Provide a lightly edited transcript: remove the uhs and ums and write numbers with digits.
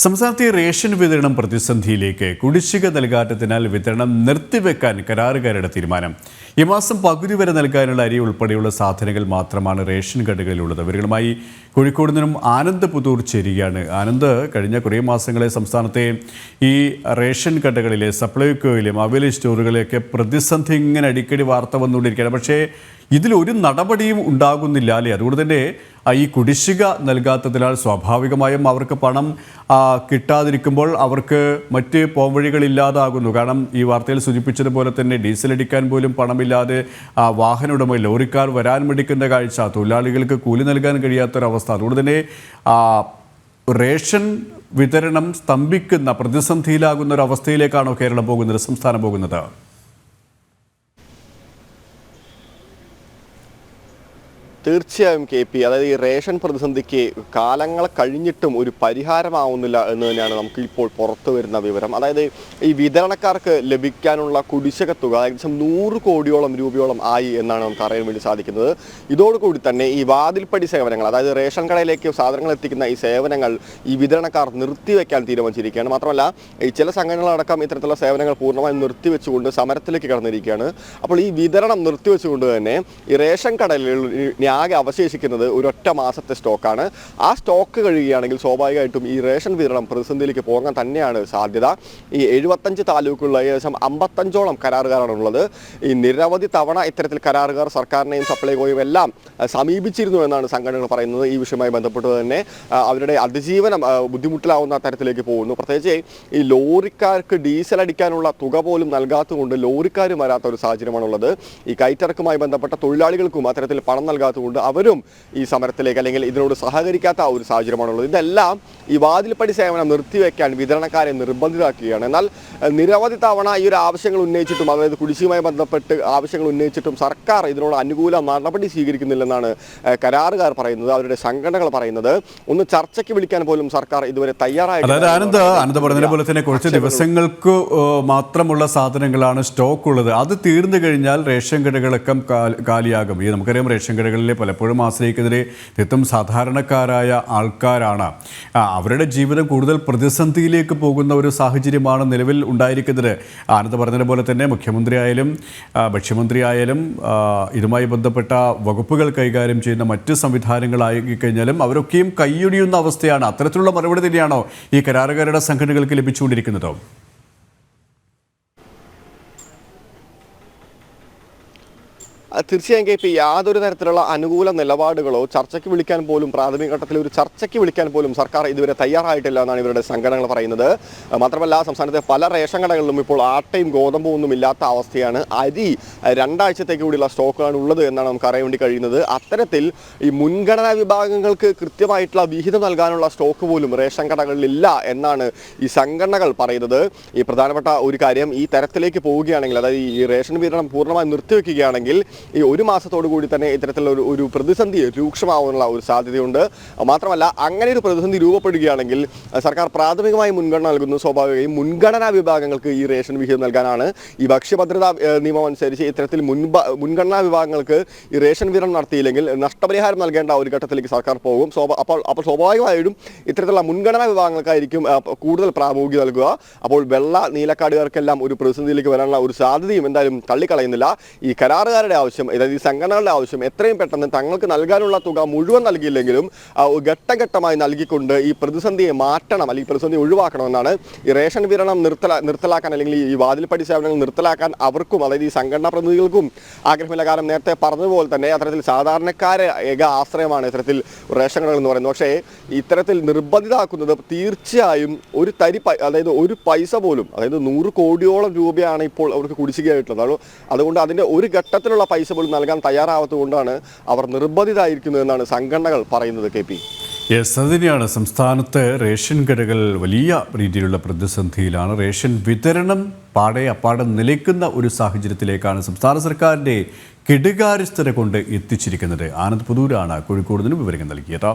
സംസ്ഥാനത്തെ റേഷൻ വിതരണം പ്രതിസന്ധിയിലേക്ക്. കുടിശ്ശിക നൽകാത്തതിനാൽ വിതരണം നിർത്തിവെക്കാൻ കരാറുകാരുടെ തീരുമാനം. ഈ മാസം പകുതി വരെ നൽകാനുള്ള അരി ഉൾപ്പെടെയുള്ള സാധനങ്ങൾ മാത്രമാണ് റേഷൻ കടകളിലുള്ളത്. ഇവരുമായി കോഴിക്കോട് നിന്നും ആനന്ദ് പുതൂർ ചേരുകയാണ്. ആനന്ദ്, കഴിഞ്ഞ കുറേ മാസങ്ങളെ സംസ്ഥാനത്തെ ഈ റേഷൻ കടകളിലെ സപ്ലൈകോയിലും അവൈൽ സ്റ്റോറുകളിലൊക്കെ പ്രതിസന്ധി ഇങ്ങനെ അടിക്കടി വാർത്ത വന്നുകൊണ്ടിരിക്കുകയാണ്. പക്ഷേ ഇതിലൊരു നടപടിയും ഉണ്ടാകുന്നില്ല അല്ലേ? അതുകൊണ്ട് തന്നെ ഈ കുടിശ്ശിക നൽകാത്തതിനാൽ സ്വാഭാവികമായും അവർക്ക് പണം കിട്ടാതിരിക്കുമ്പോൾ അവർക്ക് മറ്റ് പോംവഴികളില്ലാതാകുന്നു. കാരണം ഈ വാർത്തയിൽ സൂചിപ്പിച്ചതുപോലെ തന്നെ ഡീസൽ അടിക്കാൻ പോലും പണമില്ലാതെ വാഹന ഉടമ ലോറിക്കാർ വരാൻ മടിക്കുന്ന കാഴ്ച, തൊഴിലാളികൾക്ക് കൂലി നൽകാൻ കഴിയാത്തൊരവസ്ഥ. അതുകൊണ്ട് തന്നെ റേഷൻ വിതരണം സ്തംഭിക്കുന്ന, പ്രതിസന്ധിയിലാകുന്ന ഒരു അവസ്ഥയിലേക്കാണോ കേരളം പോകുന്നത്, സംസ്ഥാനം പോകുന്നത്? തീർച്ചയായും കെ പി, അതായത് ഈ റേഷൻ പ്രതിസന്ധിക്ക് കാലങ്ങൾ കഴിഞ്ഞിട്ടും ഒരു പരിഹാരമാവുന്നില്ല എന്ന് തന്നെയാണ് നമുക്ക് ഇപ്പോൾ പുറത്തു വരുന്ന വിവരം. അതായത് ഈ വിതരണക്കാർക്ക് ലഭിക്കാനുള്ള കുടിശ്ശിക തുക ഏകദേശം 100 കോടിയോളം രൂപയോളം ആയി എന്നാണ് നമുക്ക് അറിയാൻ വേണ്ടി സാധിക്കുന്നത്. ഇതോടുകൂടി തന്നെ ഈ വാതിൽപ്പടി സേവനങ്ങൾ, അതായത് റേഷൻ കടയിലേക്ക് സാധനങ്ങൾ എത്തിക്കുന്ന ഈ സേവനങ്ങൾ ഈ വിതരണക്കാർ നിർത്തിവെക്കാൻ തീരുമാനിച്ചിരിക്കുകയാണ്. മാത്രമല്ല ഈ ചില സംഘടനകളടക്കം ഇത്തരത്തിലുള്ള സേവനങ്ങൾ പൂർണ്ണമായും നിർത്തിവെച്ചുകൊണ്ട് സമരത്തിലേക്ക് കടന്നിരിക്കുകയാണ്. അപ്പോൾ ഈ വിതരണം നിർത്തിവെച്ചുകൊണ്ട് തന്നെ ഈ റേഷൻ കടയിൽ ആകെ അവശേഷിക്കുന്നത് ഒരൊറ്റ മാസത്തെ സ്റ്റോക്കാണ്. ആ സ്റ്റോക്ക് കഴിയുകയാണെങ്കിൽ സ്വാഭാവികമായിട്ടും ഈ റേഷൻ വിതരണം പ്രതിസന്ധിയിലേക്ക് പോകാൻ തന്നെയാണ് സാധ്യത. ഈ 75 താലൂക്കുകളിൽ ഏകദേശം 55ഓളം കരാറുകാരാണുള്ളത്. ഈ നിരവധി തവണ ഇത്തരത്തിൽ കരാറുകാർ സർക്കാരിനെയും സപ്ലൈകോയും എല്ലാം സമീപിച്ചിരുന്നു എന്നാണ് സംഘടനകൾ പറയുന്നത്. ഈ വിഷയവുമായി ബന്ധപ്പെട്ട് തന്നെ അവരുടെ അതിജീവനം ബുദ്ധിമുട്ടിലാവുന്ന തരത്തിലേക്ക് പോകുന്നു. പ്രത്യേകിച്ച് ഈ ലോറിക്കാർക്ക് ഡീസൽ അടിക്കാനുള്ള തുക പോലും നൽകാത്തതുകൊണ്ട് ലോറിക്കാരും വരാത്ത ഒരു സാഹചര്യമാണുള്ളത്. ഈ കയറ്റിറക്കുമായി ബന്ധപ്പെട്ട തൊഴിലാളികൾക്കും അത്തരത്തിൽ പണം നൽകാത്തതുകൊണ്ട് അവരും ഈ സമരത്തിലേക്ക് അല്ലെങ്കിൽ ഇതിനോട് സഹകരിക്കാത്ത ഒരു സാഹചര്യമാണുള്ളത്. ഇതെല്ലാം ഈ വാതിൽപ്പടി സേവനം നിർത്തിവെക്കാൻ വിതരണക്കാരെ നിർബന്ധിതരാക്കുകയാണ്. എന്നാൽ നിരവധി തവണ ഈ ഒരു ആവശ്യങ്ങൾ ഉന്നയിച്ചിട്ടും, അതായത് കുടിശ്ശികയുമായി ബന്ധപ്പെട്ട് ആവശ്യങ്ങൾ ഉന്നയിച്ചിട്ടും സർക്കാർ ഇതിനോട് അനുകൂല നടപടി സ്വീകരിക്കുന്നില്ലെന്നാണ് കരാറുകാർ പറയുന്നത്, അവരുടെ സംഘടനകൾ പറയുന്നത്. ഒന്ന് ചർച്ചയ്ക്ക് വിളിക്കാൻ പോലും സർക്കാർ ഇതുവരെ തയ്യാറായിട്ടില്ല. ആനന്ദ് പറഞ്ഞ പോലെ തന്നെ കുറച്ച് ദിവസങ്ങൾക്ക് മാത്രമുള്ള സാധനങ്ങളാണ് സ്റ്റോക്ക് ഉള്ളത്. അത് തീർന്നു കഴിഞ്ഞാൽ റേഷൻ കടകളൊക്കെ കാലിയാകും. ഈ നമുക്കറിയാം, റേഷൻ കടകളിലെ പലപ്പോഴും ആശ്രയിക്കുന്നതിൽ തികച്ചും സാധാരണക്കാരായ ആൾക്കാരാണ്. അവരുടെ ജീവിതം കൂടുതൽ പ്രതിസന്ധിയിലേക്ക് പോകുന്ന ഒരു സാഹചര്യമാണ് നിലവിൽ ഉണ്ടായിരിക്കുന്നത്. ആനന്ദ് പറഞ്ഞതുപോലെ തന്നെ മുഖ്യമന്ത്രിയായാലും ഭക്ഷ്യമന്ത്രിയായാലും ഇതുമായി ബന്ധപ്പെട്ട വകുപ്പുകൾ കൈകാര്യം ചെയ്യുന്ന മറ്റ് സംവിധാനങ്ങളായി കഴിഞ്ഞാലും അവരൊക്കെയും കൈയൊടിയുന്ന അവസ്ഥയാണ്. അത്തരത്തിലുള്ള മറുപടി തന്നെയാണോ ഈ കരാറുകാരുടെ സംഘടനകൾക്ക് ലഭിച്ചുകൊണ്ടിരിക്കുന്നത്? തീർച്ചയായും കെ പി, യാതൊരു തരത്തിലുള്ള അനുകൂല നിലപാടുകളോ ചർച്ചയ്ക്ക് വിളിക്കാൻ പോലും, പ്രാഥമിക ഘട്ടത്തിൽ ഒരു ചർച്ചയ്ക്ക് വിളിക്കാൻ പോലും സർക്കാർ ഇതുവരെ തയ്യാറായിട്ടില്ല എന്നാണ് ഇവരുടെ സംഘടനകൾ പറയുന്നത്. മാത്രമല്ല സംസ്ഥാനത്തെ പല റേഷൻ കടകളിലും ഇപ്പോൾ ആട്ടയും ഗോതമ്പും ഒന്നും ഇല്ലാത്ത അവസ്ഥയാണ്. അരി 2 ആഴ്ചത്തേക്ക് കൂടിയുള്ള സ്റ്റോക്കാണ് ഉള്ളത് എന്നാണ് നമുക്ക് അറിയാൻ വേണ്ടി കഴിയുന്നത്. അത്തരത്തിൽ ഈ മുൻഗണനാ വിഭാഗങ്ങൾക്ക് കൃത്യമായിട്ടുള്ള വിഹിതം നൽകാനുള്ള സ്റ്റോക്ക് പോലും റേഷൻ കടകളിലില്ല എന്നാണ് ഈ സംഘടനകൾ പറയുന്നത്. ഈ പ്രധാനപ്പെട്ട ഒരു കാര്യം, ഈ തരത്തിലേക്ക് പോവുകയാണെങ്കിൽ, അതായത് ഈ റേഷൻ വിതരണം പൂർണ്ണമായി നിർത്തിവെക്കുകയാണെങ്കിൽ ഈ 1 മാസത്തോടു കൂടി തന്നെ ഇത്തരത്തിലുള്ള ഒരു പ്രതിസന്ധി രൂക്ഷമാവാനുള്ള ഒരു സാധ്യതയുണ്ട്. മാത്രമല്ല അങ്ങനെ ഒരു പ്രതിസന്ധി രൂപപ്പെടുകയാണെങ്കിൽ സർക്കാർ പ്രാഥമികമായി മുൻഗണന നൽകുന്നു. സ്വാഭാവികമായും മുൻഗണനാ വിഭാഗങ്ങൾക്ക് ഈ റേഷൻ വിഹിതം നൽകാനാണ്. ഈ ഭക്ഷ്യഭദ്രതാ നിയമം അനുസരിച്ച് ഇത്തരത്തിൽ മുൻഗണനാ വിഭാഗങ്ങൾക്ക് ഈ റേഷൻ വിതരണം നടത്തിയില്ലെങ്കിൽ നഷ്ടപരിഹാരം നൽകേണ്ട ഒരു ഘട്ടത്തിലേക്ക് സർക്കാർ പോകും. അപ്പോൾ സ്വാഭാവികമായിട്ടും ഇത്തരത്തിലുള്ള മുൻഗണനാ വിഭാഗങ്ങൾക്കായിരിക്കും കൂടുതൽ പ്രാമുഖ്യം നൽകുക. അപ്പോൾ വെള്ള നീലക്കാടുകാർക്കെല്ലാം ഒരു പ്രതിസന്ധിയിലേക്ക് വരാനുള്ള ഒരു സാധ്യതയും എന്തായാലും തള്ളിക്കളയുന്നില്ല. ഈ കരാറുകാരുടെ ആവശ്യം, അതായത് ഈ സംഘടനകളുടെ ആവശ്യം എത്രയും പെട്ടെന്ന് തങ്ങൾക്ക് നൽകാനുള്ള തുക മുഴുവൻ നൽകിയില്ലെങ്കിലും ഘട്ടഘട്ടമായി നൽകിക്കൊണ്ട് ഈ പ്രതിസന്ധിയെ മാറ്റണം, അല്ലെങ്കിൽ പ്രതിസന്ധി ഒഴിവാക്കണമെന്നാണ്. ഈ റേഷൻ വിതരണം നിർത്തലാക്കാൻ അല്ലെങ്കിൽ ഈ വാതിൽപ്പടി സേവനങ്ങൾ നിർത്തലാക്കാൻ അവർക്കും, അതായത് ഈ സംഘടനാ പ്രതിനിധികൾക്കും ആഗ്രഹമില്ല. കാരണം നേരത്തെ പറഞ്ഞതുപോലെ തന്നെ അത്തരത്തിൽ സാധാരണക്കാരെ ഏക ആശ്രയമാണ് ഇത്തരത്തിൽ റേഷൻ കടകൾ എന്ന് പറയുന്നത്. പക്ഷേ ഇത്തരത്തിൽ നിർബന്ധിതമാക്കുന്നത് തീർച്ചയായും ഒരു തരി, അതായത് ഒരു പൈസ പോലും, അതായത് 100 കോടിയോളം രൂപയാണ് ഇപ്പോൾ അവർക്ക് കുടിശ്ശികയായിട്ടുള്ളത്. അതുകൊണ്ട് അതിൻ്റെ ഒരു ഘട്ടത്തിലുള്ള പൈസ പോലും നൽകാൻ തയ്യാറാവാത്തതുകൊണ്ടാണ് അവർ നിർബന്ധിതരായിരിക്കുന്നതെന്നാണ് സംഘടനകൾ പറയുന്നത്. കെ പി, അത് തന്നെയാണ്. സംസ്ഥാനത്ത് റേഷൻ കടകൾ വലിയ രീതിയിലുള്ള പ്രതിസന്ധിയിലാണ്. റേഷൻ വിതരണം അപ്പാടെ നിലയ്ക്കുന്ന ഒരു സാഹചര്യത്തിലേക്കാണ് സംസ്ഥാന സർക്കാരിൻ്റെ കെടുകാര്യസ്ഥത കൊണ്ട് എത്തിച്ചിരിക്കുന്നത്. ആനന്ദ് പുതൂരാണ് കോഴിക്കോട് നിന്ന് വിവരങ്ങൾ നൽകിയത്.